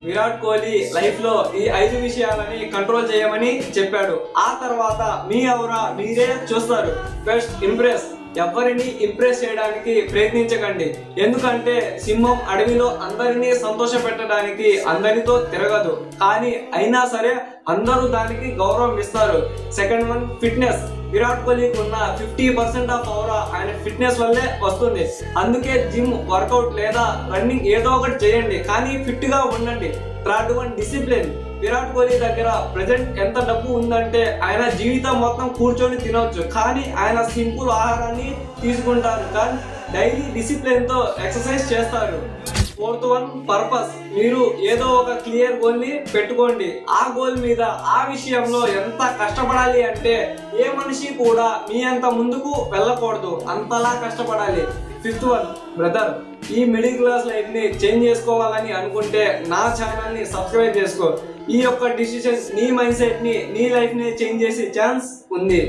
Virat Kohli life లో ఈ 5 విషయాలని కంట్రోల్ చేయమని చెప్పాడు. ఆ తర్వాత మీ ఔరా మీరే చూస్తారు. First impress. ఎవరిని ఇంప్రెస్ చేయడానికి ప్రయత్నించకండి. ఎందుకంటే సింహం అడవిలో అందరినీ సంతోష పెట్టడానికి అందరితో తిరగదు, కానీ అయినా సరే అందరూ దానికి గౌరవం ఇస్తారు. Second one fitness. విరాట్ కోహ్లీకి ఉన్న 50% ఆఫ్ ఔరా ఆయన ఫిట్నెస్ వల్లే వస్తుంది. అందుకే జిమ్, వర్కౌట్ లేదా రన్నింగ్ ఏదో ఒకటి చేయండి, కానీ ఫిట్ గా ఉండండి. Third one discipline. Virat Kohli దగ్గర ప్రెసెంట్ ఎంత డబ్బు ఉందంటే ఆయన జీవితం మొత్తం కూర్చొని తినవచ్చు, కానీ ఆయన సింపుల్ ఆహారాన్ని తీసుకుంటారు, కానీ డైలీ డిసిప్లిన్ తో ఎక్సర్సైజ్ చేస్తారు. Fourth one purpose. మీరు ఏదో ఒక క్లియర్ గోల్ ని పెట్టుకోండి. ఆ గోల్ మీద ఆ విషయంలో ఎంత కష్టపడాలి అంటే ఏ మనిషి కూడా మీ అంత ముందుకు వెళ్ళకూడదు, అంతలా కష్టపడాలి. Fifth one brother. ఈ మిడిల్ క్లాస్ లైఫ్ ని చేంజ్ చేసుకోవాలని అనుకుంటే నా ఛానల్ ని సబ్స్క్రైబ్ చేసుకో. ఈ యొక్క డిసిషన్ నీ మైండ్ సెట్ ని, నీ లైఫ్ ని చేంజ్ చేసే ఛాన్స్ ఉంది.